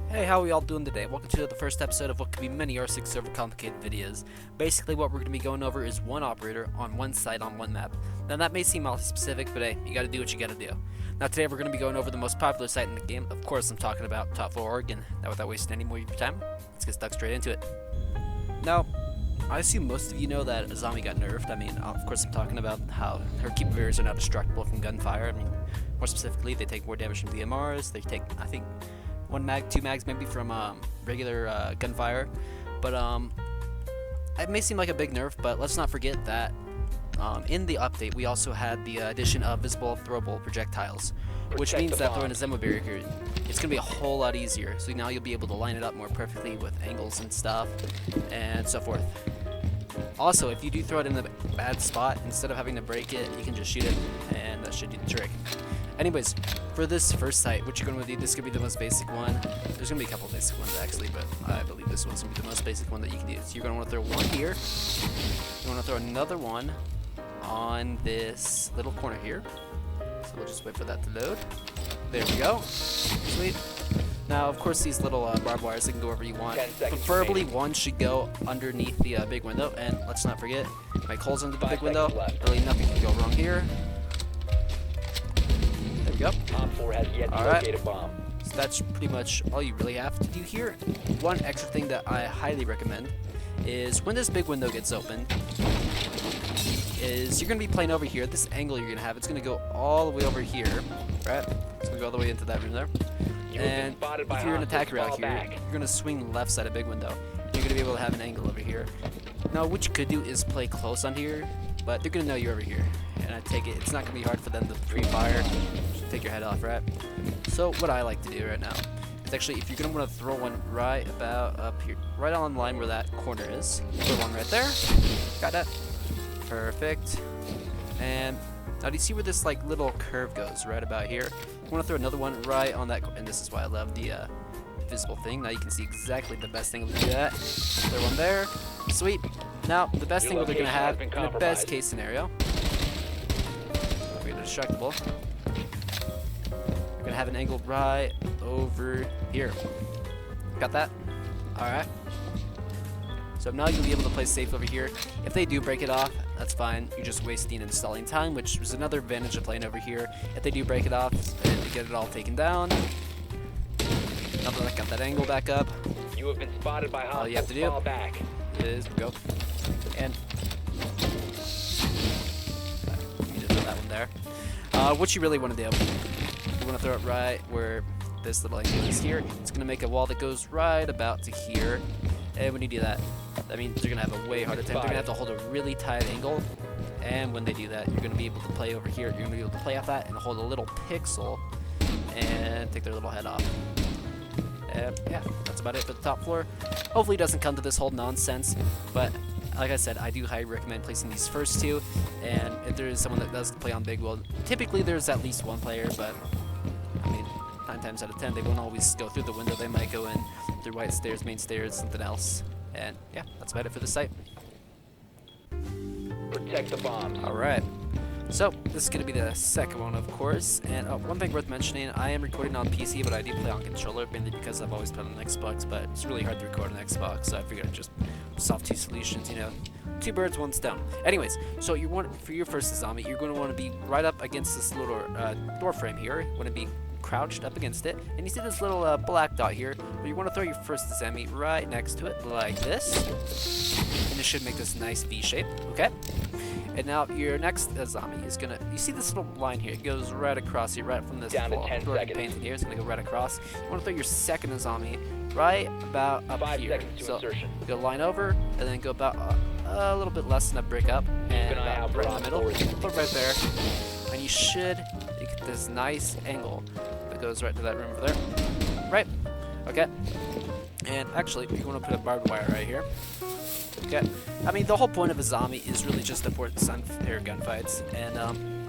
Hey, how are we all doing today? Welcome to the first episode of what could be many R6 Overcomplicated videos. Basically, what we're going to be going over is one operator on one site on one map. Now, that may seem multi-specific, but hey, you got to do what you got to do. Now, today we're going to be going over the most popular site in the game. Of course, I'm talking about Top 4 Oregon. Now, without wasting any more of your time, let's get stuck straight into it. Now, I assume most of you know that Azami got nerfed. I mean, of course, I'm talking about how her keep barriers are now destructible from gunfire. I mean, more specifically, they take more damage from DMRs. They take, I think, 1 mag, 2 mags maybe from regular gunfire. But it may seem like a big nerf, but let's not forget that in the update we also had the addition of visible throwable projectiles, which means that throwing a Zemo barrier here, it's going to be a whole lot easier. So now you'll be able to line it up more perfectly with angles and stuff and so forth. Also, if you do throw it in a bad spot, instead of having to break it, you can just shoot it, and that should do the trick. Anyways, for this first site, what you're going to do, this is going to be the most basic one. There's going to be a couple basic ones actually, but I believe this one's going to be the most basic one that you can do. So you're going to want to throw one here. You want to throw another one on this little corner here. So we'll just wait for that to load. There we go. Sweet. Now, of course, these little barbed wires, they can go wherever you want. Preferably one should go underneath the big window. And let's not forget, make holes under the big window. Really nothing can go wrong here. There we go. Alright, so that's pretty much all you really have to do here. One extra thing that I highly recommend is when this big window gets open, is you're going to be playing over here. This angle you're going to have, it's going to go all the way over here, right? It's going to go all the way into that room there. And if you're an attacker out here, you're going to swing left side of big window. You're going to be able to have an angle over here. Now, what you could do is play close on here, but they're going to know you're over here. And I take it, it's not going to be hard for them to pre-fire, take your head off, right? So what I like to do right now is actually, if you're going to want to throw one right about up here, right on the line where that corner is, throw one right there. Got that. Perfect. And now do you see where this like little curve goes? Right about here. You want to throw another one right on that, and this is why I love the visible thing. Now you can see exactly the best angle to do that. Throw one there. Sweet. Now the best thing we're going to have in the best case scenario, we're indestructible. We're going to have an angle right over here. Got that? Alright. So now you'll be able to play safe over here. If they do break it off, that's fine. You're just wasting installing time, which is another advantage of playing over here. If they do break it off and to get it all taken down, now that I got that angle back up, you have been spotted by all you have to do back. is go and you just throw that one there. What you really want to do, you want to throw it right where this little angle is here. It's going to make a wall that goes right about to here. And when you do that, that means you're going to have a way harder time. They're going to have to hold a really tight angle. And when they do that, you're going to be able to play over here. You're going to be able to play off that and hold a little pixel and take their little head off. And yeah, that's about it for the top floor. Hopefully it doesn't come to this whole nonsense. But like I said, I do highly recommend placing these first two. And if there is someone that does play on big, well, typically there's at least one player. But I mean, 9 times out of 10, they won't always go through the window. They might go in through white stairs, main stairs, something else. And yeah, that's about it for the site. Protect the bombs. Alright, so this is going to be the second one, of course. And one thing worth mentioning, I am recording on PC, but I do play on controller, mainly because I've always played on Xbox, but it's really hard to record on Xbox, so I figured I'd just solve two solutions, you know. 2 birds, 1 stone. Anyways, so you want, for your first Azami, you're going to want to be right up against this little door frame here. You want to be crouched up against it, and you see this little black dot here, where you want to throw your first Azami right next to it, like this, and it should make this nice V shape, okay? And now your next Azami is gonna, you see this little line here, it goes right across here, right from this door painted here, it's gonna go right across. You want to throw your second Azami right about up 5 here. So go line over, and then go about a little bit less than a brick up, and about right in the middle, put right there, and you should get this nice angle that goes right to that room over there. Right? Okay. And actually, you want to put a barbed wire right here. Okay. I mean, the whole point of Azami is really just to support air gunfights. And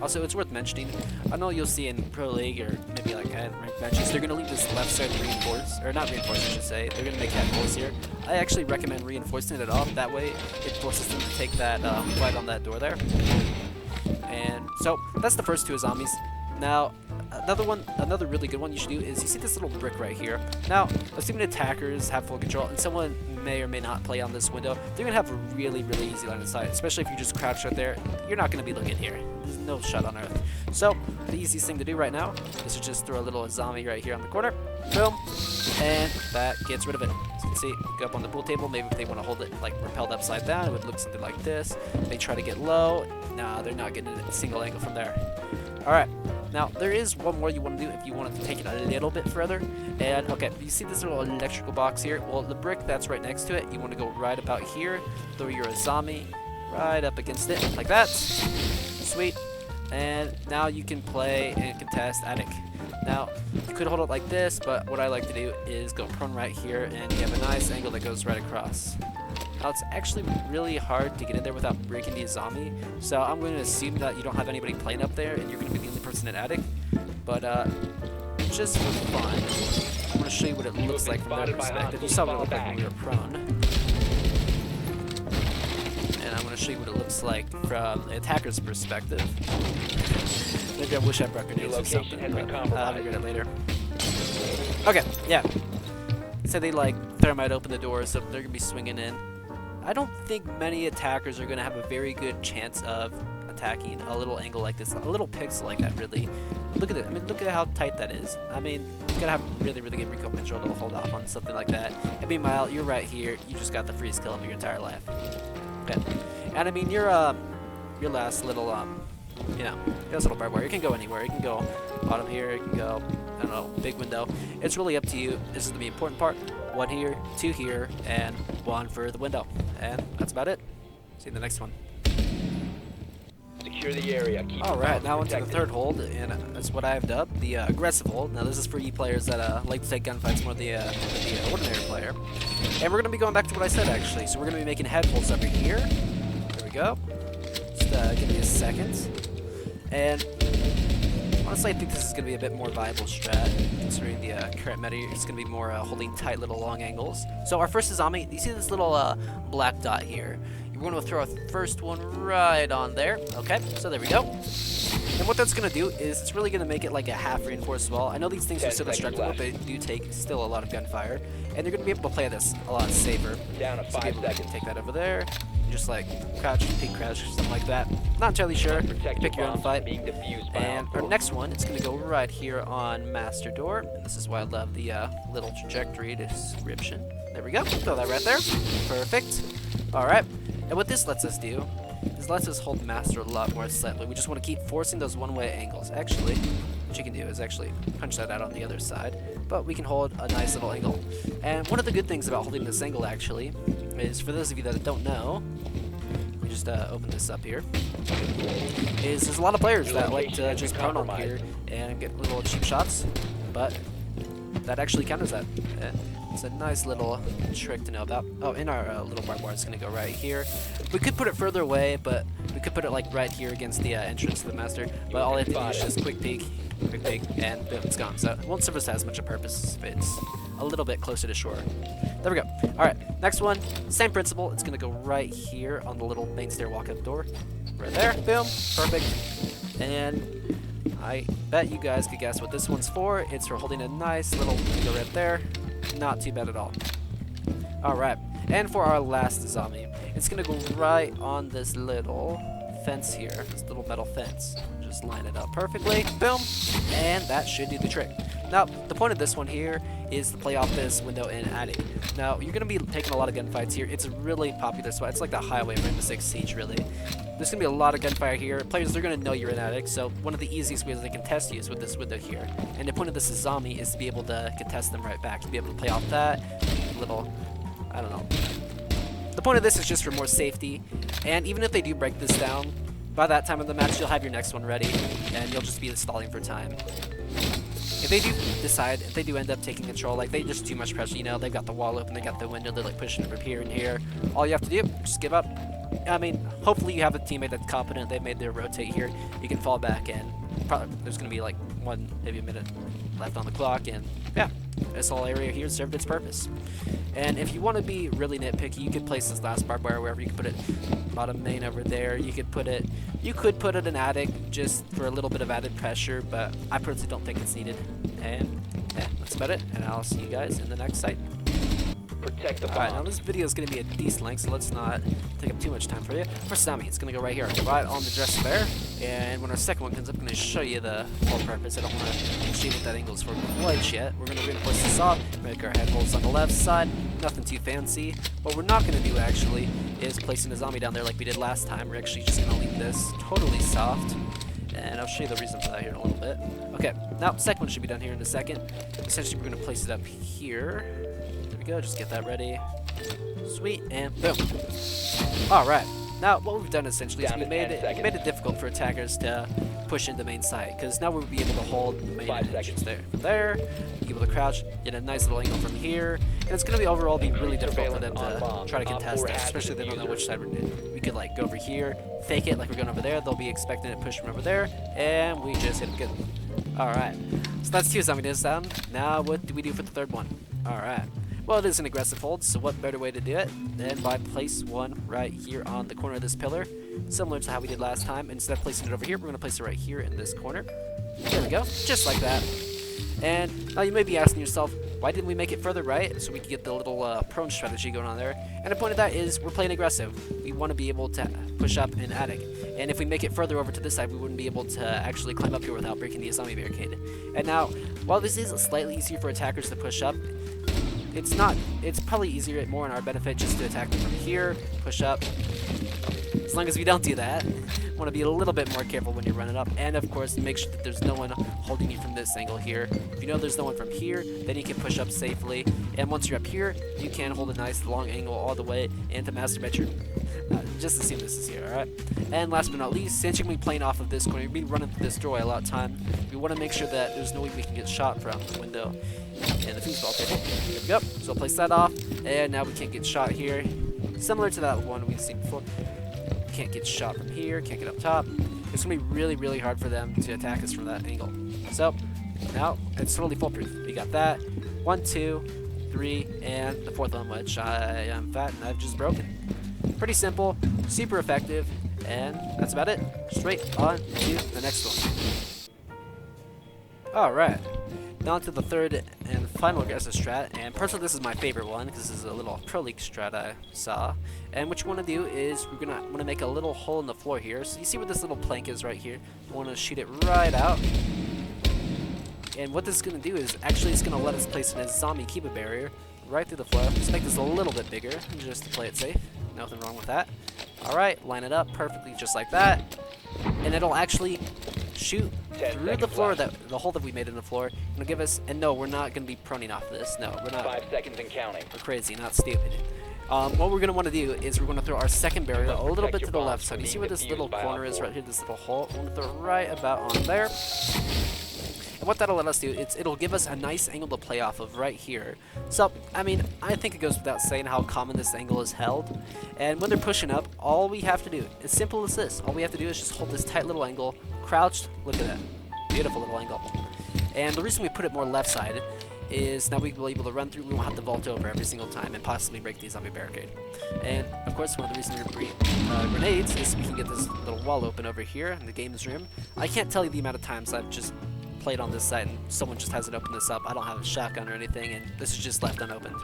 also, it's worth mentioning, I know you'll see in Pro League or maybe like ranked matches, they're going to leave this left side reinforced, or not reinforced, I should say. They're going to make that holes here. I actually recommend reinforcing it off. That way, it forces them to take that fight on that door there. And so, that's the first 2 Azamis. Now, another really good one you should do is you see this little brick right here. Now, assuming attackers have full control and someone may or may not play on this window, they're gonna have a really easy line of sight, especially if you just crouch right there. You're not gonna be looking here. There's no shot on earth. So, the easiest thing to do right now is to just throw a little Azami right here on the corner. Boom. And that gets rid of it. As you can see, go up on the pool table. Maybe if they want to hold it like propelled upside down, it would look something like this. They try to get low. Nah, they're not getting a single angle from there. Alright. Now, there is one more you want to do if you wanted to take it a little bit further. And, okay, you see this little electrical box here? Well, the brick that's right next to it, you want to go right about here. Throw your Azami right up against it, like that. Sweet. And now you can play and contest attic. Now, you could hold it like this, but what I like to do is go prone right here, and you have a nice angle that goes right across. Now, it's actually really hard to get in there without breaking the Azami, so I'm going to assume that you don't have anybody playing up there, and you're going to be the only person in attic. But, just for fun, I'm going to show you what it looks like from their perspective. You saw what it looked like when we were prone. And I'm going to show you what it looks like from the attacker's perspective. Maybe I wish I brought grenades or something, but I'll figure it later. Okay, yeah. So they like thermite open the door, so they're gonna be swinging in. I don't think many attackers are gonna have a very good chance of attacking a little angle like this, a little pixel like that. Really, look at it. I mean, look at how tight that is. I mean, you gotta have really good recoil control to hold off on something like that. And meanwhile, you're right here. You just got the freeze kill of your entire life. Okay, and I mean, your last little you know, this little barbed wire, you can go anywhere. You can go bottom here, you can go, I don't know, big window. It's really up to you. This is the important part. 1 here, 2 here, and 1 for the window. And that's about it. See you in the next one. Secure the area. Alright, now into the third hold, and that's what I've dubbed the aggressive hold. Now this is for you players that like to take gunfights more than the ordinary player. And we're going to be going back to what I said actually. So we're going to be making head holds over here. There we go. Just give me a second. And honestly, I think this is going to be a bit more viable strat, considering the current meta. It's going to be more holding tight little long angles. So our first Azami, you see this little black dot here? You're going to throw our first one right on there. Okay, so there we go. And what that's going to do is it's really going to make it like a half reinforced wall. I know these things are still destructible, but they do take still a lot of gunfire. And you're going to be able to play this a lot safer. Down to 5 seconds. Take that over there. Just like crouch, peek crouch, something like that. Not entirely sure. Pick your own fight. And our next one, it's going to go right here on master door. And this is why I love the little trajectory description. There we go. Throw that right there. Perfect. All right. And what this lets us do is lets us hold master a lot more slightly. We just want to keep forcing those one-way angles. Actually, what you can do is actually punch that out on the other side. But we can hold a nice little angle. And one of the good things about holding this angle, actually, is for those of you that don't know, we just open this up here, is there's a lot of players that like to just prone on here and get little cheap shots, but that actually counters that. It's a nice little trick to know about. Oh, in our little barbed wire, it's going to go right here. We could put it further away, but we could put it like right here against the entrance to the master, but all I have to do is just quick peek, and boom, it's gone. So it won't serve us as much a purpose if it's a little bit closer to shore. There we go. Alright, next one, same principle. It's going to go right here on the little main stair walk-up door. Right there, boom, perfect. And I bet you guys could guess what this one's for. It's for holding a nice little window right there. Not too bad at all. Alright, and for our last Azami, it's going to go right on this little fence here, this little metal fence. Just line it up perfectly, boom, and that should do the trick. Now, the point of this one here is to play off this window in attic. Now, you're going to be taking a lot of gunfights here. It's a really popular spot. It's like the highway of Rainbow Six Siege, really. There's going to be a lot of gunfire here. Players are going to know you're in attic, so one of the easiest ways they can test you is with this window here. And the point of this Azami is to be able to contest them right back, to be able to play off that little, I don't know. The point of this is just for more safety, and even if they do break this down, by that time of the match, you'll have your next one ready, and you'll just be stalling for time. If they do end up taking control, like they just too much pressure, you know, they've got the wall open, they got the window, they're like pushing it from here and here. All you have to do, just give up. I mean, hopefully you have a teammate that's competent, they made their rotate here, you can fall back and probably there's going to be like maybe a minute left on the clock, and yeah, this whole area here served its purpose. And if you want to be really nitpicky, you could place this last barbed wire wherever. You could put it bottom main over there. You could put it in attic just for a little bit of added pressure, but I personally don't think it's needed. And yeah, that's about it. And I'll see you guys in the next site. Protect the Alright, now bomb. this video is going to be a decent length, so let's not take up too much time for you. First Azami, it's going to go right here, right on the dresser there. And when our second one comes up, I'm going to show you the whole purpose. I don't want to see what that angle is for quite yet. We're going to reinforce this off, make our head holes on the left side. Nothing too fancy. What we're not going to do, actually, is placing a zombie down there like we did last time. We're actually just going to leave this totally soft. And I'll show you the reason for that here in a little bit. Okay, now, second one should be done here in a second. Essentially, we're going to place it up here. There we go, just get that ready. Sweet, and boom. Alright, now what we've done essentially is we made it difficult for attackers to push into main site, because now we'll be able to hold the main entrance there. From there, be able to crouch, get a nice little angle from here, and it's going to be overall be really difficult for them to try to contest us, especially if they don't know which side we're in. We could like go over here, fake it like we're going over there, they'll be expecting it to push from over there, and we just hit them good. Alright, so that's two zombie days down. Now what do we do for the third one? Alright. Well, it is an aggressive hold, so what better way to do it than by place one right here on the corner of this pillar, similar to how we did last time. Instead of placing it over here, we're going to place it right here in this corner. There we go, just like that. And now you may be asking yourself, why didn't we make it further right so we could get the little prone strategy going on there? And the point of that is we're playing aggressive. We want to be able to push up in attic. And if we make it further over to this side, we wouldn't be able to actually climb up here without breaking the Azami barricade. And now, while this is slightly easier for attackers to push up, it's probably easier, more in our benefit, just to attack them from here, push up. As long as we don't do that, want to be a little bit more careful when you're running up, and of course make sure that there's no one holding you from this angle here. If you know there's no one from here, then you can push up safely, and once you're up here, you can hold a nice long angle all the way into master bedroom. Just assume this is here, alright? And last but not least, since you're going to be playing off of this corner, you're going to be running through this doorway a lot of time, we want to make sure that there's no way we can get shot from the window and the foosball table. There we go. So I'll place that off, and now we can't get shot here. Similar to that one we've seen before. Can't get shot from here, can't get up top. It's going to be really, really hard for them to attack us from that angle. So, now, it's totally foolproof. We got that. 1, 2, 3, and the fourth one, which I am fat and I've just broken. Pretty simple, super effective, and that's about it. Straight on to the next one. Alright, now on to the third and final aggressive strat, and personally this is my favorite one because this is a little Pro League strat I saw. And what you want to do is we're gonna want to make a little hole in the floor here. So you see where this little plank is right here? We want to shoot it right out. And what this is going to do is actually it's going to let us place an Azami Kiba barrier right through the floor. Let's make this a little bit bigger just to play it safe. Nothing wrong with that. Alright, line it up perfectly just like that. And it'll actually shoot through the floor, the hole that we made in the floor. It'll give us, and no, we're not going to be proning off this. No, we're not. 5 seconds and counting. We're crazy, not stupid. What we're going to want to do is we're going to throw our second barrier a little bit to the left side. You see where this little corner is right here, this little hole? We're going to throw it right about on there. And what that'll let us do is it'll give us a nice angle to play off of right here. So, I mean, I think it goes without saying how common this angle is held. And when they're pushing up, all we have to do, as simple as this, all we have to do is just hold this tight little angle, crouched, look at that, beautiful little angle. And the reason we put it more left side is now we'll be able to run through, we won't have to vault over every single time and possibly break the zombie barricade. And of course one of the reasons we bring grenades is we can get this little wall open over here in the games room. I can't tell you the amount of times I've just played on this side and someone just hasn't opened this up. I don't have a shotgun or anything, and this is just left unopened.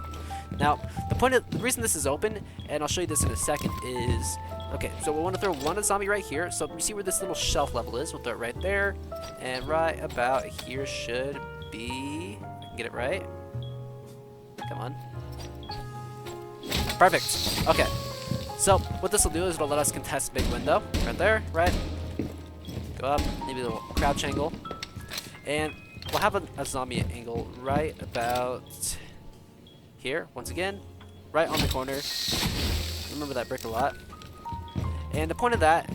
Now, the reason this is open, and I'll show you this in a second, is okay. So we want to throw one zombie right here. So you see where this little shelf level is? We'll throw it right there, and right about here should be. I can get it right. Come on. Perfect. Okay. So what this will do is it'll let us contest big window right there, right? Go up, maybe a little crouch angle. And we'll have a zombie angle right about here, once again, right on the corner. Remember that brick a lot. And the point of that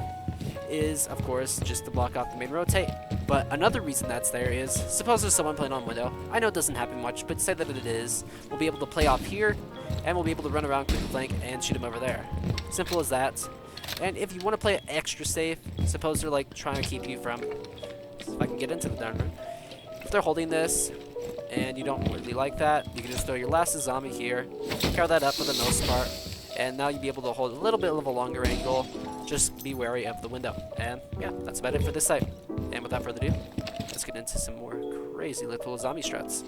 is, of course, just to block off the main rotate. But another reason that's there is, suppose there's someone playing on window. I know it doesn't happen much, but say that it is. We'll be able to play off here, and we'll be able to run around quick flank and shoot him over there. Simple as that. And if you want to play it extra safe, suppose they're like trying to keep you from, if I can get into the darn room, if they're holding this, and you don't really like that, you can just throw your last Azami here, cover that up for the most part, and now you'll be able to hold a little bit of a longer angle. Just be wary of the window. And yeah, that's about it for this site. And without further ado, let's get into some more crazy little Azami strats.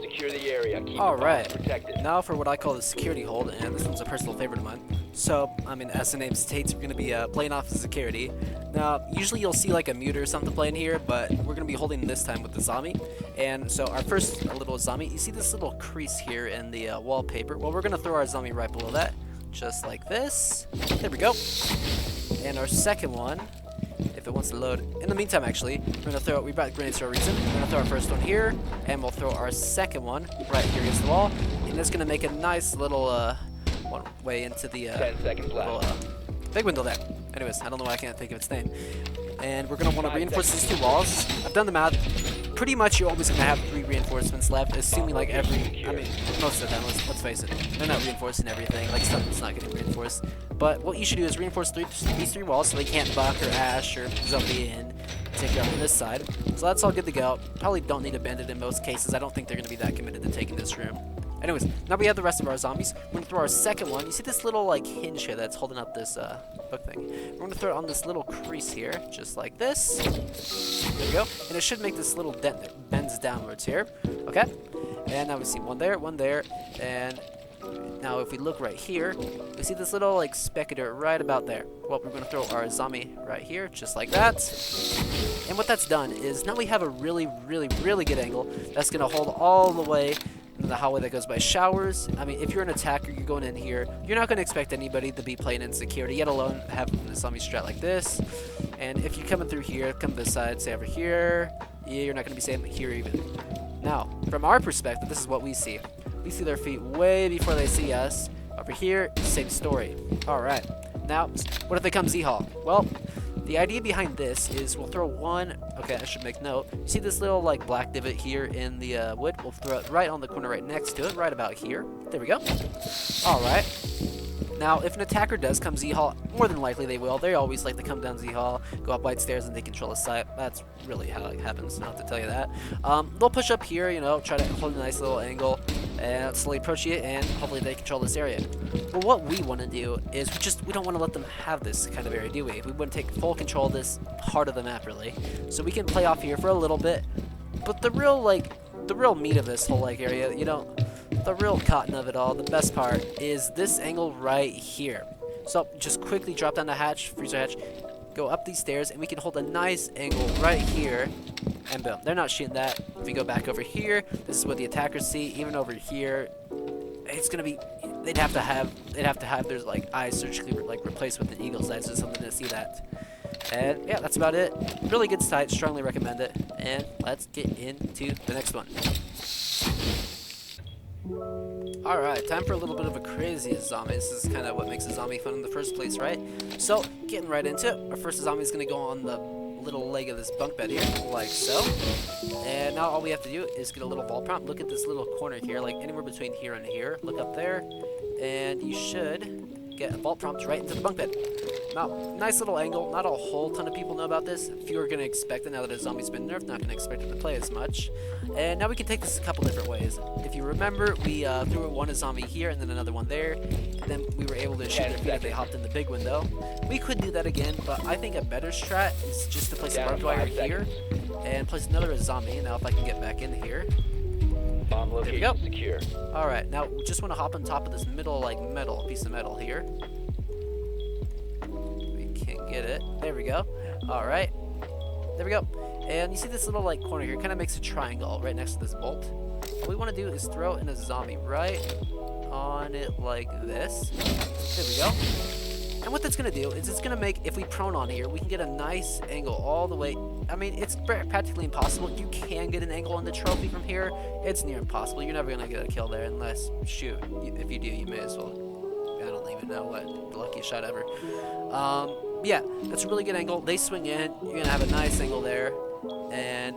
Secure the area. Keep Alright, protected. now for what I call the security hold, and this one's a personal favorite of mine. So, I mean, as the name states, we're going to be playing off as security. Now, usually you'll see like a mute or something playing here, but we're going to be holding this time with the Azami. And so our first little Azami, you see this little crease here in the wallpaper? Well, we're going to throw our Azami right below that, just like this. There we go. And our second one, if it wants to load. In the meantime, actually, we're going to throw, we brought grenades for a reason. We're going to throw our first one here, and we'll throw our second one right here against the wall. And that's going to make a nice little one way into the 10 seconds little left. big window there. Anyways, I don't know why I can't think of its name. And we're going to want to reinforce these two walls. I've done the math. Pretty much you're always going to have 3 reinforcements left, assuming like every, I mean, most of the time, let's face it, they're not reinforcing everything, like stuff that's not getting reinforced. But what you should do is reinforce these 3 walls so they can't buck or ash or zombie in, take you out on this side. So that's all good to go. Probably don't need to bend it in most cases. I don't think they're going to be that committed to taking this room. Anyways, now we have the rest of our zombies. We're going to throw our second one. You see this little like hinge here that's holding up this book thing. We're going to throw it on this little crease here, just like this. There we go. And it should make this little dent that bends downwards here. Okay. And now we see one there, and now if we look right here, we see this little like speck of dirt right about there. Well, we're going to throw our Azami right here, just like that. And what that's done is now we have a really good angle that's going to hold all the way in the hallway that goes by showers. I mean, if you're an attacker, you're going in here, you're not going to expect anybody to be playing in security, yet alone have an Azami strat like this. And if you're coming through here, come this side, say over here, yeah, you're not going to be safe here even. Now, from our perspective, this is what we see. We see their feet way before they see us. Over here, same story. Alright, now, what if they come Z-Hall? Well, the idea behind this is we'll throw one, okay, I should make note. You see this little like black divot here in the wood? We'll throw it right on the corner right next to it, right about here. There we go. Alright. Now, if an attacker does come Z-Hall, more than likely they will. They always like to come down Z-Hall, go up white stairs, and they control the site. That's really how it happens, not to tell you that. They'll push up here, you know, try to hold a nice little angle, and slowly approach you, and hopefully they control this area. But what we want to do is we don't want to let them have this kind of area, do we? We want to take full control of this part of the map, really. So we can play off here for a little bit, but the real meat of this whole like area, you know, the real cotton of it all, the best part is this angle right here. So just quickly drop down the hatch, freezer hatch, go up these stairs, and we can hold a nice angle right here, and boom, they're not shooting that. If we go back over here, this is what the attackers see. Even over here, it's gonna be, they'd have to have their like eyes surgically like replaced with an eagle's eyes or something to see that. And yeah, that's about it. Really good site, strongly recommend it. And let's get into the next one. Alright, time for a little bit of a crazy Azami. This is kind of what makes Azami fun in the first place, right? So, getting right into it, our first Azami is going to go on the little leg of this bunk bed here, like so. And now all we have to do is get a little vault prompt. Look at this little corner here, like anywhere between here and here. Look up there, and you should get a vault prompt right into the bunk bed. Now, nice little angle. Not a whole ton of people know about this. Few are going to expect it now that a zombie's been nerfed. Not going to expect it to play as much. And now we can take this a couple different ways. If you remember, we threw one Azami here and then another one there. And then we were able to shoot their feet if they hopped in the big window. We could do that again, but I think a better strat is just to place a barbed wire here and place another Azami. Now if I can get back in here. Bomb There we go. location secure. Alright, now we just want to hop on top of this middle, like piece of metal here. Can't get it. There we go. Alright. There we go. And you see this little like corner here, kind of makes a triangle right next to this bolt. What we want to do is throw in a zombie right on it like this. There we go. And what that's going to do is it's going to make, if we prone on here, we can get a nice angle all the way. I mean, it's practically impossible. You can get an angle on the trophy from here. It's near impossible. You're never going to get a kill there unless, shoot, if you do, you may as well. I don't even know what the luckiest shot ever. Yeah, that's a really good angle. They swing in, you're gonna have a nice angle there, and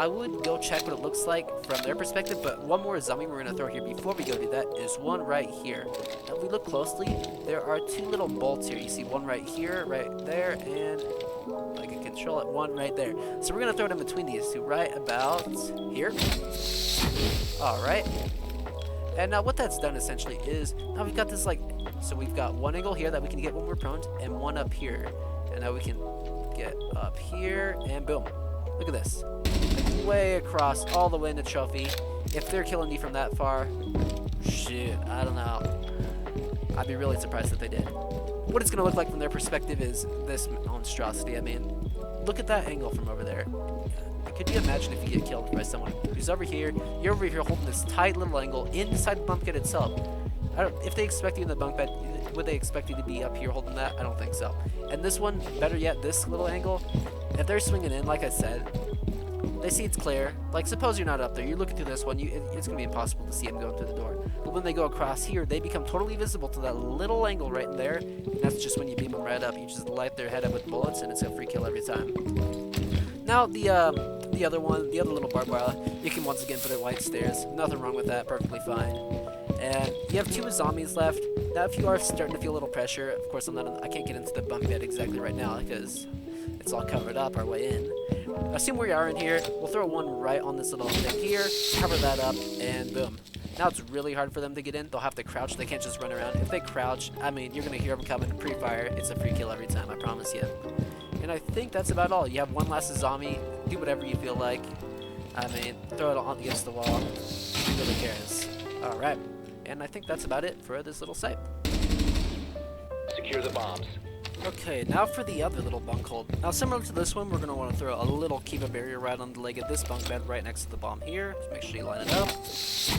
I would go check what it looks like from their perspective, but one more zombie we're gonna throw here before we go do that is one right here. Now, if we look closely, there are two little bolts here. You see one right here, right there, and like I can control it. One right there. So we're gonna throw it in between these two, right about here. All right. And now what that's done essentially is now we've got this like, so we've got one angle here that we can get when we're prone, and one up here, and now we can get up here, and boom. Look at this. Like, way across, all the way in the trophy. If they're killing you from that far, shoot, I don't know. I'd be really surprised if they did. What it's going to look like from their perspective is this monstrosity. I mean, look at that angle from over there. Could you imagine if you get killed by someone who's over here, you're over here holding this tight little angle inside the bunk bed itself? If they expect you in the bunk bed, would they expect you to be up here holding that? I don't think so. And this one, better yet, this little angle, if they're swinging in, like I said, they see it's clear. Like, suppose you're not up there. You're looking through this one. It's going to be impossible to see them going through the door. But when they go across here, they become totally visible to that little angle right in there. And that's just when you beam them right up. You just light their head up with bullets, and it's a free kill every time. Now, the other one, the other little barbed wire, you can once again put it white stairs. Nothing wrong with that. Perfectly fine. And you have 2 Azamis left. Now, if you are starting to feel a little pressure, of course, I can't get into the bunk bed exactly right now because it's all covered up our way in. Assume we are in here. We'll throw one right on this little thing here, cover that up, and boom. Now it's really hard for them to get in. They'll have to crouch. They can't just run around. If they crouch, I mean, you're going to hear them coming pre-fire. It's a free kill every time, I promise you. And I think that's about all. You have one last Azami. Do whatever you feel like. I mean, throw it on against the wall. Who really cares? Alright. And I think that's about it for this little site. Secure the bombs. Okay, now for the other little bunk hold. Now, similar to this one, we're going to want to throw a little Kiva barrier right on the leg of this bunk bed right next to the bomb here. Just make sure you line it up.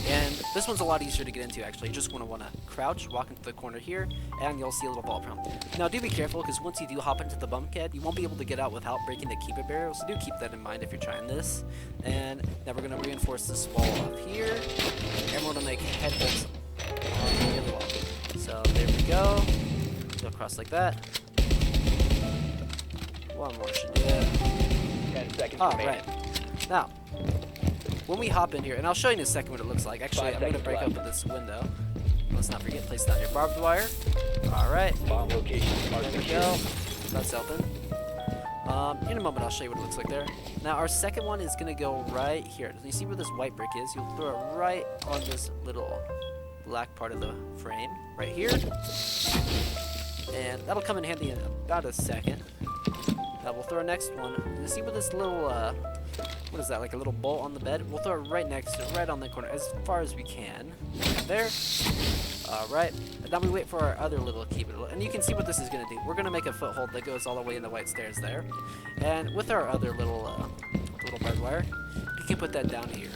And this one's a lot easier to get into, actually. You just want to crouch, walk into the corner here, and you'll see a little ball prompt. Now, do be careful, because once you do hop into the bunk bed, you won't be able to get out without breaking the Kiva barrier, so do keep that in mind if you're trying this. And now we're going to reinforce this wall up here, and we're going to make head bolts on the other wall. So, there we go. Go across like that. One more should do it. 10 seconds Oh, remaining. right. Now, when we hop in here, and I'll show you in a second what it looks like. Actually, 5 I'm going to seconds break left. open this window. Let's not forget, place down your barbed wire. Alright, Bomb locations are there we secure. go. That's open. In a moment, I'll show you what it looks like there. Now, our second one is going to go right here. You see where this white brick is? You'll throw it right on this little black part of the frame, right here. And that'll come in handy in about a second. Now we'll throw our next one. You see with this little, what is that, like a little bolt on the bed? We'll throw it right next to it, right on the corner, as far as we can. There. Alright. And now we wait for our other little keep it. And you can see what this is going to do. We're going to make a foothold that goes all the way in the white stairs there. And with our other little barbed wire, you can put that down here.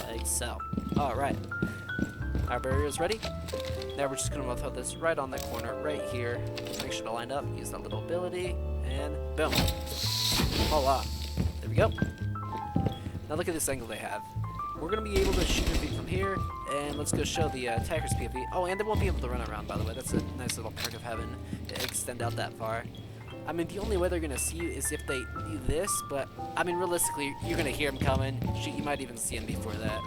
Like so. Alright. Our barrier is ready. Now we're just going to throw this right on the corner, right here. Make sure to line up, use that little ability, and boom. Voila. There we go. Now look at this angle they have. We're going to be able to shoot your feet from here, and let's go show the attacker's POV. Oh, and they won't be able to run around, by the way. That's a nice little perk of having it extend out that far. I mean, the only way they're going to see you is if they do this, but, I mean, realistically, you're going to hear them coming. Shoot, you might even see them before that.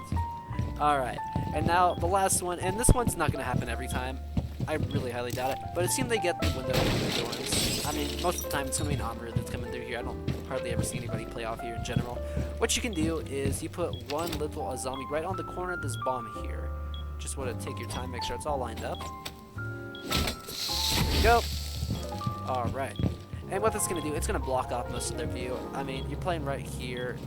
Alright, and now the last one, and this one's not going to happen every time. I really highly doubt it, but it seems they get the window in the doors. I mean, most of the time it's going to be an armorer that's coming through here. I don't hardly ever see anybody play off here in general. What you can do is you put one little Azami right on the corner of this bomb here. Just want to take your time, make sure it's all lined up. There we go. Alright. And what that's going to do, it's going to block off most of their view. I mean, you're playing right here.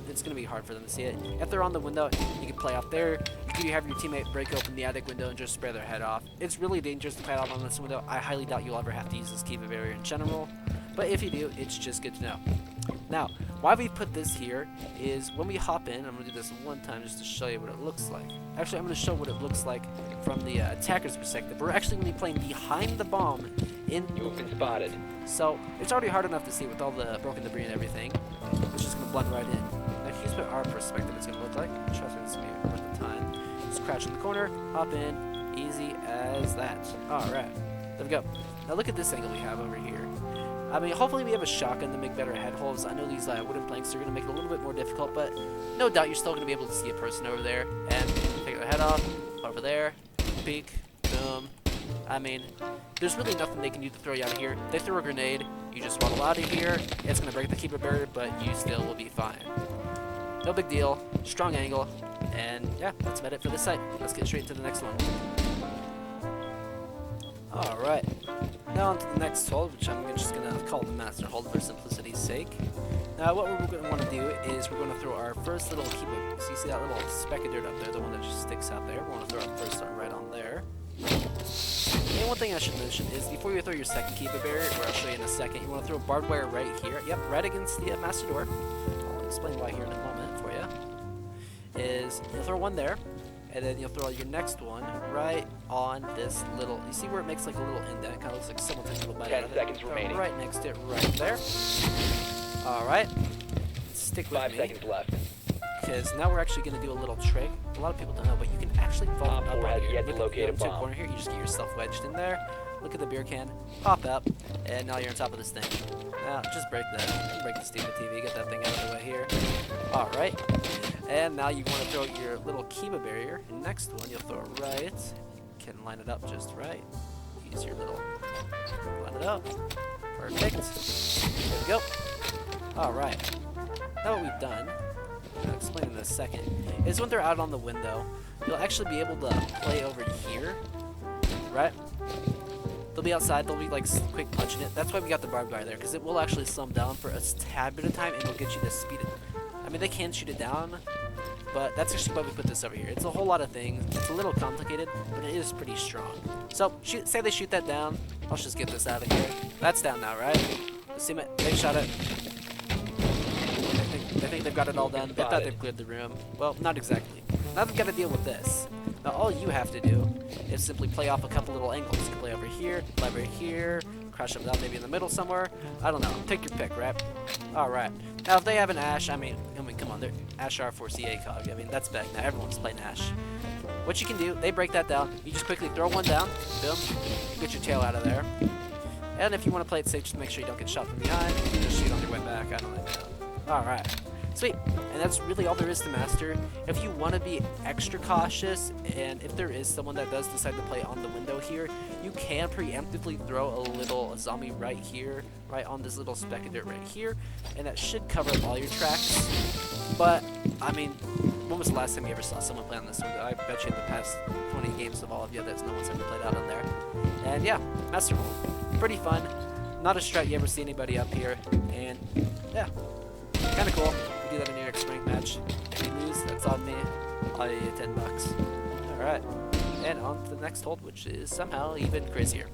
It's going to be hard for them to see it. If they're on the window, you can play out there. You can have your teammate break open the attic window and just spray their head off. It's really dangerous to play out on this window. I highly doubt you'll ever have to use this Kiva barrier in general. But if you do, it's just good to know. Now, why we put this here is when we hop in, I'm going to do this one time just to show you what it looks like. Actually, I'm going to show what it looks like from the attacker's perspective. We're actually going to be playing behind the bomb. You have been spotted. So, it's already hard enough to see with all the broken debris and everything. It's just going to blend right in. Now, here's what our perspective is going to look like. Trust me, this is going to be worth the time. Just crouch in the corner, hop in, easy as that. Alright, there we go. Now look at this angle we have over here. I mean, hopefully we have a shotgun to make better head holds. I know these wooden planks are going to make it a little bit more difficult, but no doubt you're still going to be able to see a person over there. And take their head off, over there, peek, boom. I mean, there's really nothing they can do to throw you out of here. They throw a grenade, You just waddle out of here. It's gonna break the keeper barrier, but you still will be fine. No big deal. Strong angle. And yeah, that's about it for this site. Let's get straight to the next one. Alright. Now on to the next hold, which I'm just gonna call the master hold for simplicity's sake. Now what we're going to want to do is we're going to throw our first little keeper. So you see that little speck of dirt up there, the one that just sticks out there. We're going to throw our first one right on there. And one thing I should mention is before you throw your second keeper barrier, or I'll show you in a second, you want to throw barbed wire right here. Yep, right against the master door. I'll explain why here in a moment for you. Is you'll throw one there, and then you'll throw your next one right on this little. You see where it makes like a little indent? It kind of looks like someone took a little bite out of it. 10 seconds remaining. Right next to it, right there. Alright, stick with 5 me, seconds left. because now we're actually going to do a little trick. A lot of people don't know, but you can actually fall Op up 4 on has here. yet to Look locate a into the bomb. corner here, you just get yourself wedged in there. Look at the beer can, pop up, and now you're on top of this thing. Now, just break the stupid TV, get that thing out of the way here. Alright, and now you want to throw your little Kiba barrier. Next one, you'll throw it right. You can line it up just right. Use your little, line it up. Perfect. There we go. Alright, now what we've done, I'll explain in a second, is when they're out on the window, you'll actually be able to play over here, right? They'll be outside, they'll be like quick punching it. That's why we got the barbed wire there, because it will actually slow them down for a tad bit of time and it'll get you to speed it. I mean, they can shoot it down, but that's actually why we put this over here. It's a whole lot of things. It's a little complicated, but it is pretty strong. So, say they shoot that down. I'll just get this out of here. That's down now, right? Assume it. They shot it. They think they've got it all done. They thought they've cleared the room. Well, not exactly. Now they've got to deal with this. Now all you have to do is simply play off a couple little angles. You can play over here, crash them down maybe in the middle somewhere. I don't know. Take your pick, right? Alright. Now if they have an Ash, I mean, come on, they're Ash R4 ACOG. I mean, that's back now. Everyone's playing Ash. What you can do, they break that down. You just quickly throw one down. Boom. Get your tail out of there. And if you want to play it safe, just make sure you don't get shot from behind. You can just shoot on your way back. I don't know. Alright. Sweet. And that's really all there is to Master. If you want to be extra cautious, and if there is someone that does decide to play on the window here, you can preemptively throw a little Azami right here, right on this little speck of dirt right here, and that should cover up all your tracks. But, I mean, when was the last time you ever saw someone play on this window? I bet you in the past 20 games of all of you, there's no one's ever played out on there. And yeah, Master Hold. Pretty fun. Not a strat you ever see anybody up here, and yeah, kind of cool. Do that in your next ranked match. If you lose, that's on me. I'll owe you $10. Alright. And on to the next hold, which is somehow even crazier.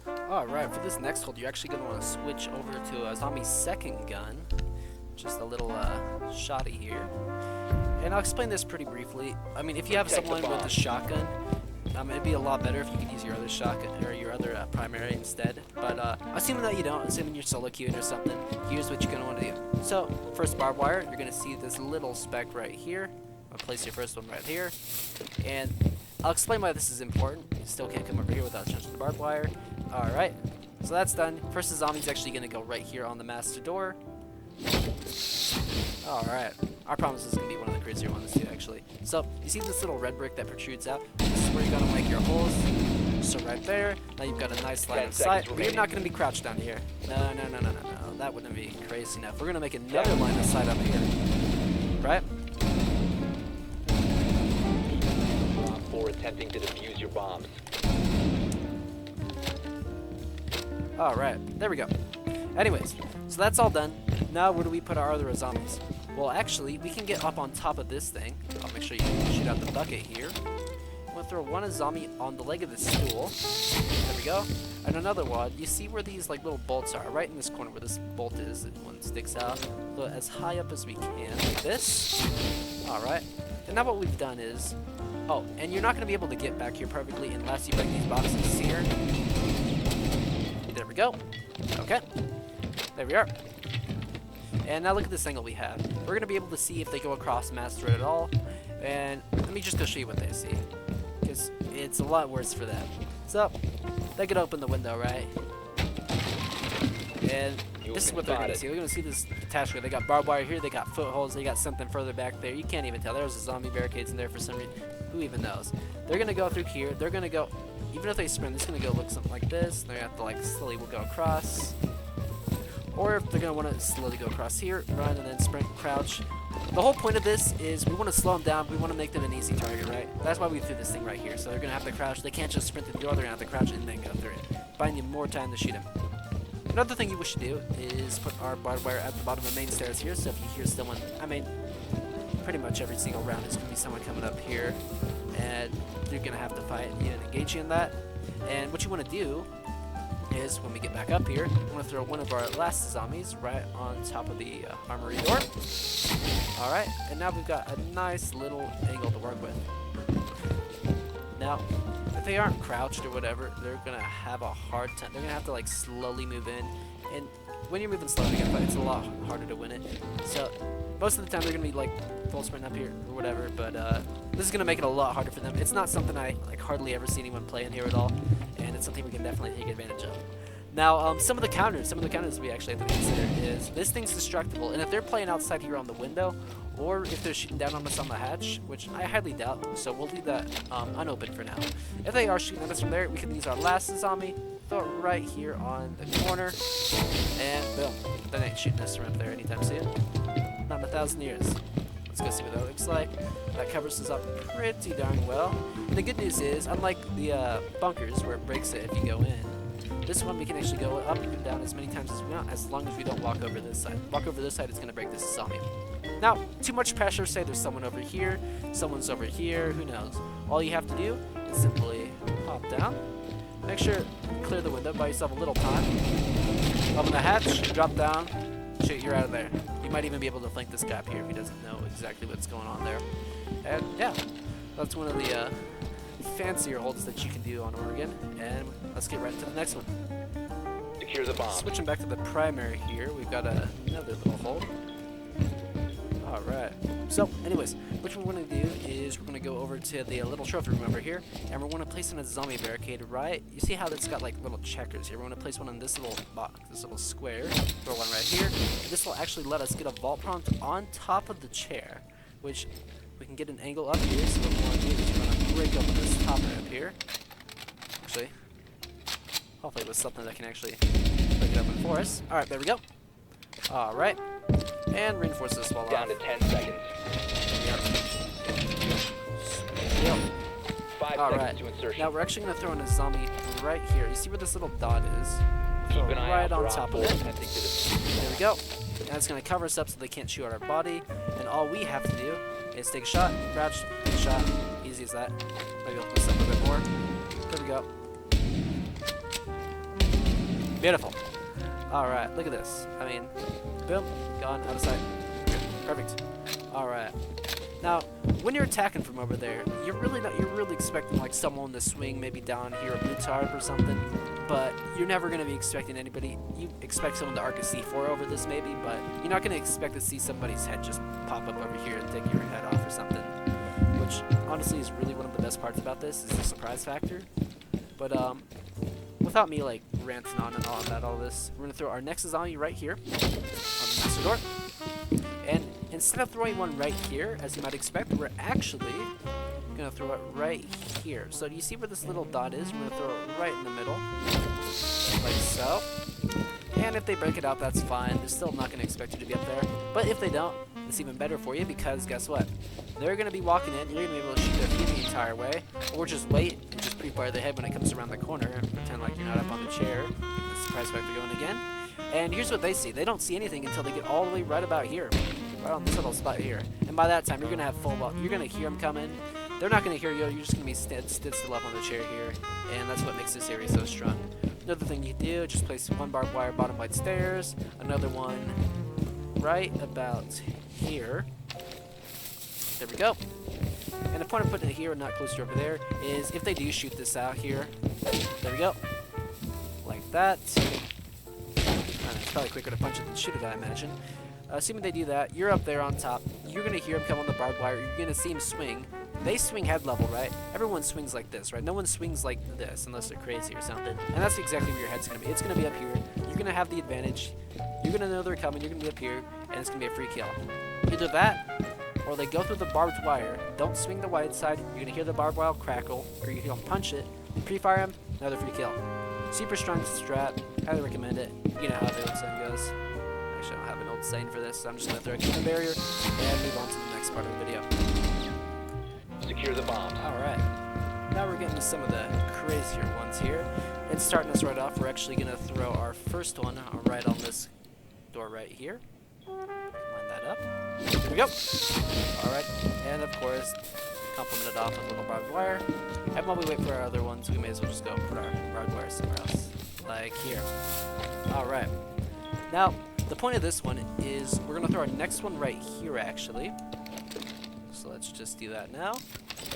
Alright, for this next hold, you're actually going to want to switch over to Azami's second gun. Just a little shoddy here. And I'll explain this pretty briefly. I mean, if you have someone with a shotgun, it'd be a lot better if you could use your other shotgun or your other primary instead. But assuming that you don't, assuming you're solo queuing or something, here's what you're gonna want to do. So first barbed wire, you're gonna see this little speck right here. I'll place your first one right here, and I'll explain why this is important. You still can't come over here without touching the barbed wire. All right, so that's done. First, the zombie's actually gonna go right here on the master door. Alright, I promise this is going to be one of the crazier ones too, actually. So, you see this little red brick that protrudes out? This is where you're going to make your holes. So right there, now you've got a nice line of sight. You're not going to be crouched down here. No, that wouldn't be crazy enough. We're going to make another line of sight up here. Right? For attempting to defuse your bombs. Alright, there we go. Anyways, so that's all done. Now where do we put our other Azamis? Well, actually, we can get up on top of this thing. I'll make sure you shoot out the bucket here. We'll throw one Azami on the leg of the stool. There we go. And another one. You see where these like little bolts are? Right in this corner where this bolt is. One sticks out. So as high up as we can, like this. Alright. And now what we've done is... Oh, and you're not going to be able to get back here perfectly unless you break these boxes here. There we go. Okay. There we are. And now look at this angle we have. We're going to be able to see if they go across Master at all. And let me just go show you what they see. Because it's a lot worse for them. So, they could open the window, right? And this is what they're going to see. They're going to see this attachment. They got barbed wire here. They got footholds. They got something further back there. You can't even tell. There's a zombie barricades in there for some reason. Who even knows? They're going to go through here. They're going to go even if they sprint, it's gonna go look something like this. They're gonna have to like slowly will go across. Or if they're gonna want to slowly go across here, run and then sprint, crouch. The whole point of this is we want to slow them down. We want to make them an easy target, right? That's why we threw this thing right here. So they're gonna have to crouch. They can't just sprint through the door. They're gonna have to crouch and then go through it, buying you more time to shoot them. Another thing you should do is put our barbed wire at the bottom of the main stairs here. So if you hear someone, I mean, pretty much every single round is gonna be someone coming up here, and you're gonna have to fight you and engage you in that. And what you want to do is when we get back up here, I'm going to throw one of our last zombies right on top of the armory door. Alright, and now we've got a nice little angle to work with. Now, if they aren't crouched or whatever, they're going to have a hard time. They're going to have to like slowly move in. And when you're moving slowly in a fight, it's a lot harder to win it. So, most of the time they're going to be like full sprint up here or whatever, but this is going to make it a lot harder for them. It's not something I like hardly ever see anyone play in here at all, and it's something we can definitely take advantage of. Now, some of the counters we actually have to consider is this thing's destructible, and if they're playing outside here on the window, or if they're shooting down on us on the hatch, which I highly doubt, so we'll leave that unopened for now. If they are shooting at us from there, we can use our last zombie, throw it right here on the corner, and boom, that ain't shooting us from up there anytime soon. Not in 1,000 years. Let's go see what that looks like. That covers us up pretty darn well. And the good news is, unlike the bunkers where it breaks it if you go in, this one we can actually go up and down as many times as we want, as long as we don't walk over this side. Walk over this side, it's going to break this zombie. Now, too much pressure, say there's someone over here, someone's over here, who knows. All you have to do is simply hop down, make sure clear the window, buy yourself a little time, open the hatch, drop down, shoot, you're out of there. You might even be able to flank this guy up here if he doesn't know exactly what's going on there. And yeah, that's one of the fancier holds that you can do on Oregon. And let's get right into the next one. Secure the bomb. Switching back to the primary here, we've got another little hold. Alright, so anyways, what we want to do is we're going to go over to the little trophy room over here, and we're going to place in a zombie barricade, right? You see how it's got like little checkers here? We're going to place one in this little box, this little square, throw one right here, and this will actually let us get a vault prompt on top of the chair, which we can get an angle up here. So what we want to do is we're going to break open this top ramp here. Actually, hopefully it was something that can actually break it open for us. Alright, there we go. Alright. And reinforce this wall Down off. to 10 seconds. Yep. 5 Alright. seconds to insertion. Now we're actually going to throw in a zombie right here. You see where this little dot is? Keep Throw it an eye right out on for top Op of 4 it. attempting to defuse. There we go. And it's going to cover us up so they can't shoot at our body. And all we have to do is take a shot, crouch, take a shot. Easy as that. Maybe I'll put this up a bit more. There we go. Beautiful. Alright, look at this. I mean, boom, gone, out of sight. Good. Perfect. Alright. Now, when you're attacking from over there, you're really expecting like someone to swing maybe down here a blue tarp or something, but you're never going to be expecting anybody. You expect someone to arc a C4 over this maybe, but you're not going to expect to see somebody's head just pop up over here and take your head off or something, which honestly is really one of the best parts about this, is the surprise factor. But without me like ranting on and on about all this, we're going to throw our next zombie right here on the master door. And instead of throwing one right here, as you might expect, we're actually going to throw it right here. So do you see where this little dot is? We're going to throw it right in the middle, like so. And if they break it out, that's fine. They're still not going to expect you to be up there. But if they don't, it's even better for you, because guess what? They're going to be walking in, you're going to be able to shoot their feet the entire way, or just wait and just pre-fire their head when it comes around the corner and pretend like you're not up on the chair. Get the surprise factor going again. And here's what they see. They don't see anything until they get all the way right about here. Right on this little spot here. And by that time, you're going to have full ball. You're going to hear them coming. They're not going to hear you. You're just going to be stood still up on the chair here. And that's what makes this area so strong. Another thing you do, just place one barbed wire bottom right stairs. Another one right about here. There we go. And the point of putting it here and not closer over there is if they do shoot this out here. There we go. Like that. It's probably quicker to punch it than shoot it, I imagine. Assuming they do that, you're up there on top. You're going to hear them come on the barbed wire. You're going to see them swing. They swing head level, right? Everyone swings like this, right? No one swings like this unless they're crazy or something. And that's exactly where your head's going to be. It's going to be up here. You're going to have the advantage. You're going to know they're coming. You're going to be up here. And it's going to be a free kill. Either that, or they go through the barbed wire. Don't swing the wide side. You're going to hear the barbed wire crackle. Or you can punch it. Pre-fire him, another free kill. Super strong strat, highly recommend it. You know how the old saying goes. Actually, I don't have an old saying for this, so I'm just going to throw a kill barrier and move on to the next part of the video. Secure the bomb. Alright, now we're getting to some of the crazier ones here. And starting us right off, we're actually going to throw our first one right on this door right here. Line that up. Here we go. Alright, and of course, complement it off with a little barbed wire. And while we wait for our other ones, we may as well just go put our barbed wire somewhere else. Like here. Alright. Now, the point of this one is we're going to throw our next one right here, actually. So let's just do that now.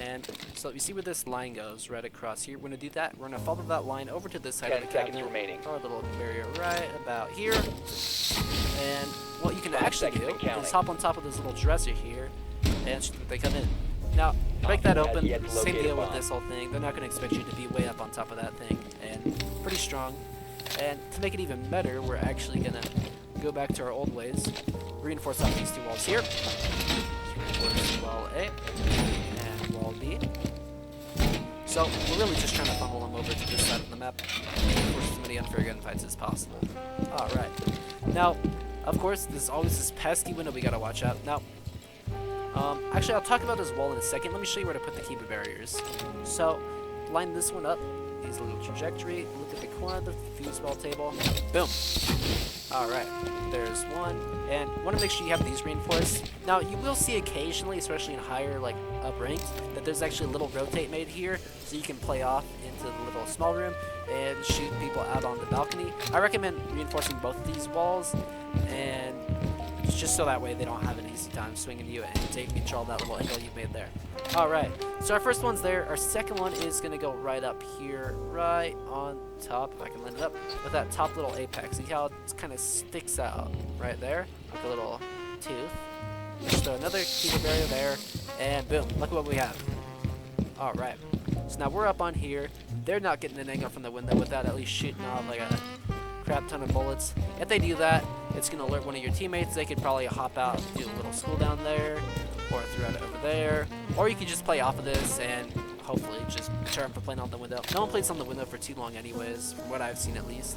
And so you see where this line goes, right across here. We're going to do that. We're going to follow that line over to this side of the 10 seconds cabinet. remaining. Throw our little barrier right about here. And what you can 5 actually seconds do and counting. is hop on top of this little dresser here and they come in. Now, break that Op has open. yet to Same locate a deal with bomb. this whole thing. They're not going to expect you to be way up on top of that thing. And pretty strong. And to make it even better, we're actually going to go back to our old ways. Reinforce off these two walls here. Reinforce wall A and wall B. So we're really just trying to funnel them over to this side of the map and force as many unfair gunfights as possible. Alright. Now, of course, there's always this pesky window we gotta watch out. Now, actually, I'll talk about this wall in a second. Let me show you where to put the keeper barriers. So, line this one up. These little trajectory. Look at the corner of the fuse ball table. Boom. Alright, there's one. And want to make sure you have these reinforced. Now, you will see occasionally, especially in higher, like, up ranks, that there's actually a little rotate made here, so you can play off into the little small room and shoot people out on the balcony. I recommend reinforcing both of these walls, and just so that way they don't have an easy time swinging you and taking control of that little angle you've made there. Alright, so our first one's there. Our second one is going to go right up here, right on top, if I can line it up, with that top little apex. See how it kind of sticks out right there, like a little tooth. Just throw another keeper barrier there, and boom, look at what we have. Alright, so now we're up on here. They're not getting an angle from the window without at least shooting off like a crap ton of bullets. If they do that, it's going to alert one of your teammates. They could probably hop out, do a little school down there, or throw it over there. Or you could just play off of this and hopefully just deter them from playing on the window. No one plays on the window for too long anyways, from what I've seen at least.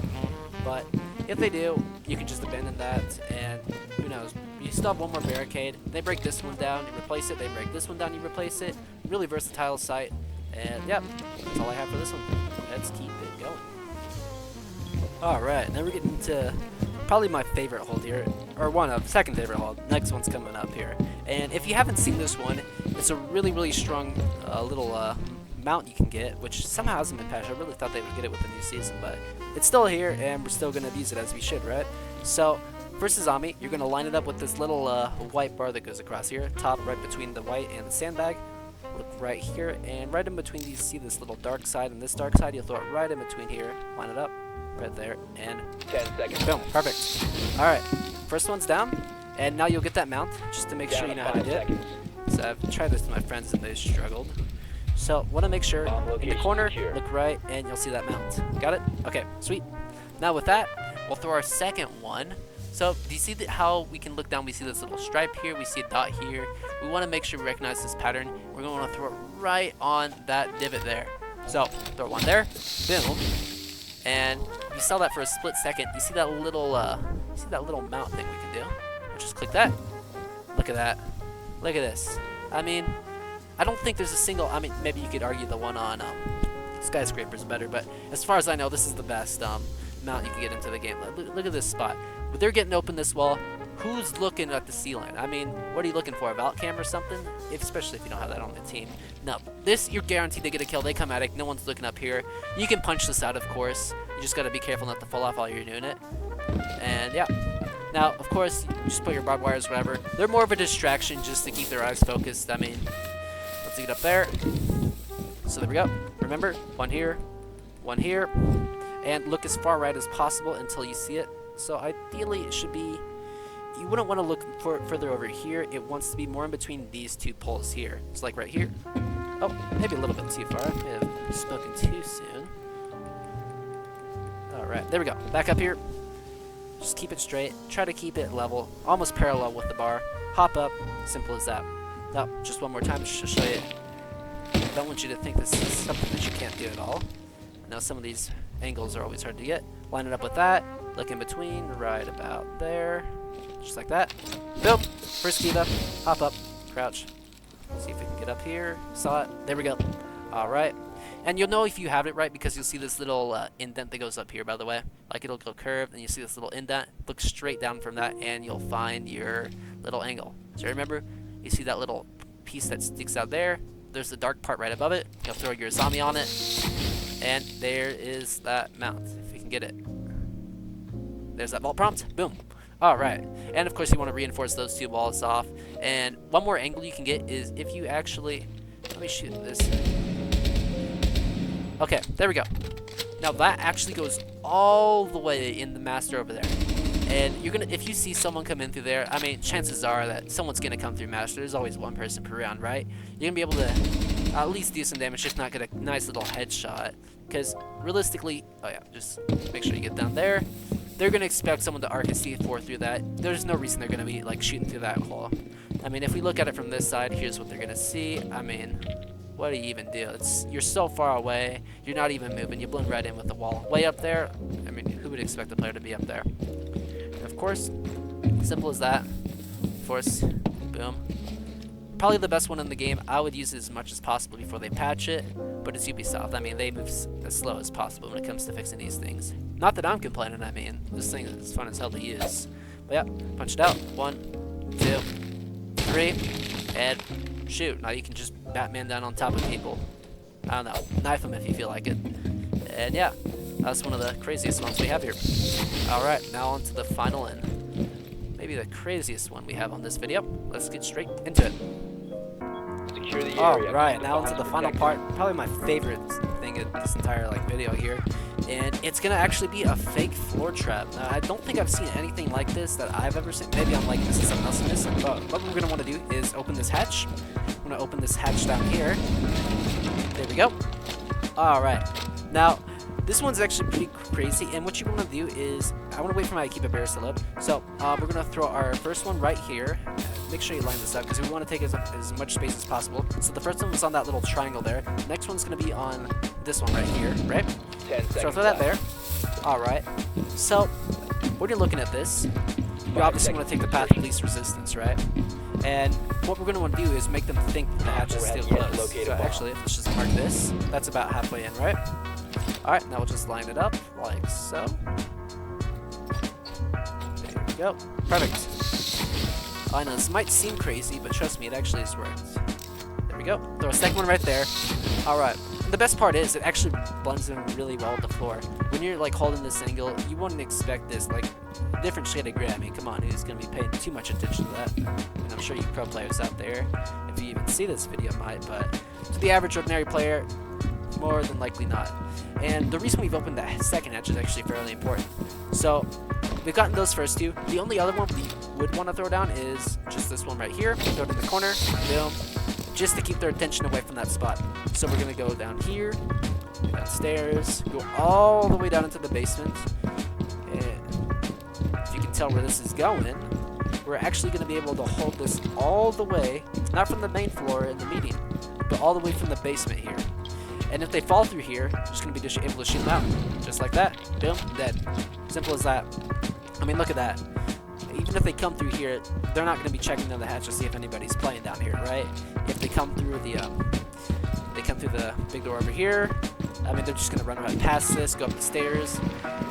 But if they do, you can just abandon that, and who knows. You still have one more barricade. They break this one down, you replace it. They break this one down, you replace it. Really versatile site. And yep, that's all I have for this one. Let's keep it going. Alright, now we're getting to probably my favorite hold here, or second favorite hold. Next one's coming up here. And if you haven't seen this one, it's a really, really strong little mount you can get, which somehow hasn't been patched. I really thought they would get it with the new season, but it's still here, and we're still going to use it as we should, right? So, first Azami, you're going to line it up with this little white bar that goes across here, top right between the white and the sandbag. Look right here, and right in between these, see this little dark side and this dark side, you'll throw it right in between here, line it up, right there, and 10 seconds. boom, perfect. Alright, first one's down, and now you'll get that mount, just to make sure you know how to do it. So I've tried this with my friends and they struggled. So want to make sure in the corner, look right, and you'll see that mount. Got it? Okay, sweet. Now with that, we'll throw our second one. So do you see how we can look down? We see this little stripe here. We see a dot here. We want to make sure we recognize this pattern. We're going to want to throw it right on that divot there. So throw one there. Boom. And you saw that for a split second. You see that little mount thing we can do? We'll just click that. Look at that. Look at this. I mean, I don't think there's a single. I mean, maybe you could argue the one on Skyscraper's better, but as far as I know, this is the best mount you can get into the game. Look at this spot. But they're getting open this wall. Who's looking at the ceiling? I mean, what are you looking for? A vault cam or something? Especially if you don't have that on the team. No, this you're guaranteed to get a kill. They come at it. No one's looking up here. You can punch this out, of course. You just gotta be careful not to fall off while you're doing it. And yeah. Now, of course, you just put your barbed wires, whatever. They're more of a distraction just to keep their eyes focused. I mean, let's get up there. So there we go. Remember, one here, and look as far right as possible until you see it. So ideally, it should be. You wouldn't want to look further over here. It wants to be more in between these two poles here. It's like right here. Oh, maybe a little bit too far. I may have spoken too soon. Alright, there we go. Back up here. Just keep it straight. Try to keep it level, almost parallel with the bar. Hop up. Simple as that. Now, just one more time just to show you. I don't want you to think this is something that you can't do at all. I know some of these angles are always hard to get. Line it up with that. Look in between, right about there. Just like that. Boom! First key up, hop up, crouch. See if we can get up here. Saw it. There we go. Alright. And you'll know if you have it right because you'll see this little indent that goes up here, by the way. Like it'll go curved, and you see this little indent. Look straight down from that, and you'll find your little angle. So remember, you see that little piece that sticks out there? There's the dark part right above it. You'll throw your Azami on it, and there is that mount, if you can get it. There's that vault prompt. Boom. Alright. And of course you want to reinforce those two walls off. And one more angle you can get is if you actually... Let me shoot this. Okay, there we go. Now that actually goes all the way in the master over there. And you're gonna, if you see someone come in through there, I mean, chances are that someone's gonna come through master. There's always one person per round, right? You're gonna be able to at least do some damage, if not get a nice little headshot. Because realistically, oh yeah, just make sure you get down there. They're gonna expect someone to arc a C4 through that. There's no reason they're gonna be like shooting through that hole. I mean, if we look at it from this side, here's what they're gonna see. I mean, what do you even do? You're so far away. You're not even moving. You blend right in with the wall. Way up there. I mean, who would expect a player to be up there? And of course, simple as that. Force. Boom. Probably the best one in the game. I would use it as much as possible before they patch it. But it's Ubisoft. I mean, they move as slow as possible when it comes to fixing these things. Not that I'm complaining. I mean, this thing is fun as hell to use. But yeah, punch it out. 1, 2, 3, and shoot. Now you can just Batman down on top of people. I don't know. Knife them if you feel like it. And yeah, that's one of the craziest ones we have here. Alright, now on to the final and maybe the craziest one we have on this video. Let's get straight into it. Secure the area. Alright, now onto the final part. Probably my favorite thing in this entire video here. And it's gonna actually be a fake floor trap. Now, I don't think I've seen anything like this that I've ever seen. Maybe I'm like this is something else in this. But what we're gonna want to do is open this hatch. I'm gonna open this hatch down here. There we go. Alright. Now, this one's actually pretty crazy, and what you want to do is, I want to wait for my keep it barriers to load. So, we're going to throw our first one right here. Make sure you line this up, because we want to take as much space as possible. So the first one was on that little triangle there. The next one's going to be on this one right here, right? 10 seconds. So throw that there. Alright. So, when you're looking at this, you obviously want to take the path of least resistance, right? And what we're going to want to do is make them think the hatch is still closed. So actually, let's just mark this. That's about halfway in, right? Alright, now we'll just line it up like so. There we go. Perfect. I know this might seem crazy, but trust me, it actually has worked. There we go. Throw a second one right there. Alright. The best part is it actually blends in really well with the floor. When you're like holding this angle, you wouldn't expect this like different shade of gray. I mean, come on, who's gonna be paying too much attention to that? And I'm sure you pro players out there, if you even see this video, might, but to the average ordinary player, more than likely not. And the reason we've opened that second hatch is actually fairly important. So we've gotten those first two. The only other one we would want to throw down is just this one right here. Throw it in the corner. Boom. Just to keep their attention away from that spot. So we're going to go down here, downstairs, go all the way down into the basement. And if you can tell where this is going, we're actually going to be able to hold this all the way, not from the main floor in the meeting, but all the way from the basement here. And if they fall through here, we're just going to be able to shoot them out. Just like that. Boom. Dead. Simple as that. I mean, look at that. Even if they come through here, they're not going to be checking down the hatch to see if anybody's playing down here, right? If they come through the big door over here, I mean, they're just going to run right past this, go up the stairs.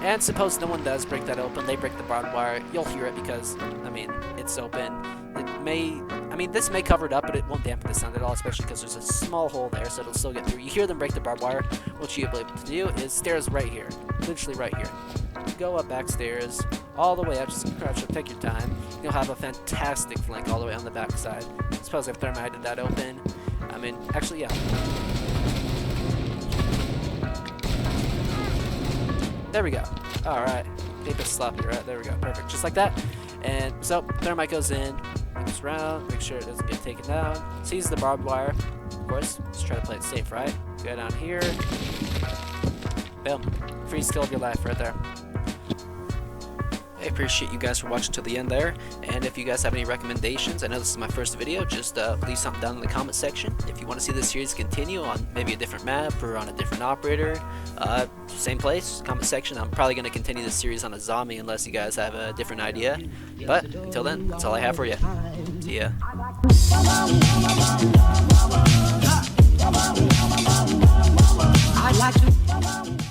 And suppose no one does break that open, they break the barbed wire, you'll hear it because, I mean, it's open. It may, I mean, this may cover it up, but it won't dampen the sound at all, especially because there's a small hole there, so it'll still get through. You hear them break the barbed wire. What you'll be able to do is stairs right here, literally right here. Go up back stairs, all the way up, just crouch up, take your time. You'll have a fantastic flank all the way on the back side. Suppose if thermited that open, I mean, actually, yeah. There we go. Alright. Keep it sloppy, right? There we go. Perfect. Just like that. And so, thermite goes in, moves around, make sure it doesn't get taken down. Sees the barbed wire. Of course, let's try to play it safe, right? Go down here. Boom. Freeze kill of your life right there. I appreciate you guys for watching till the end there, and if you guys have any recommendations, I know this is my first video, just leave something down in the comment section. If you want to see this series continue on maybe a different map or on a different operator, same place, comment section. I'm probably going to continue this series on Azami unless you guys have a different idea, but until then, that's all I have for you. See ya. I like to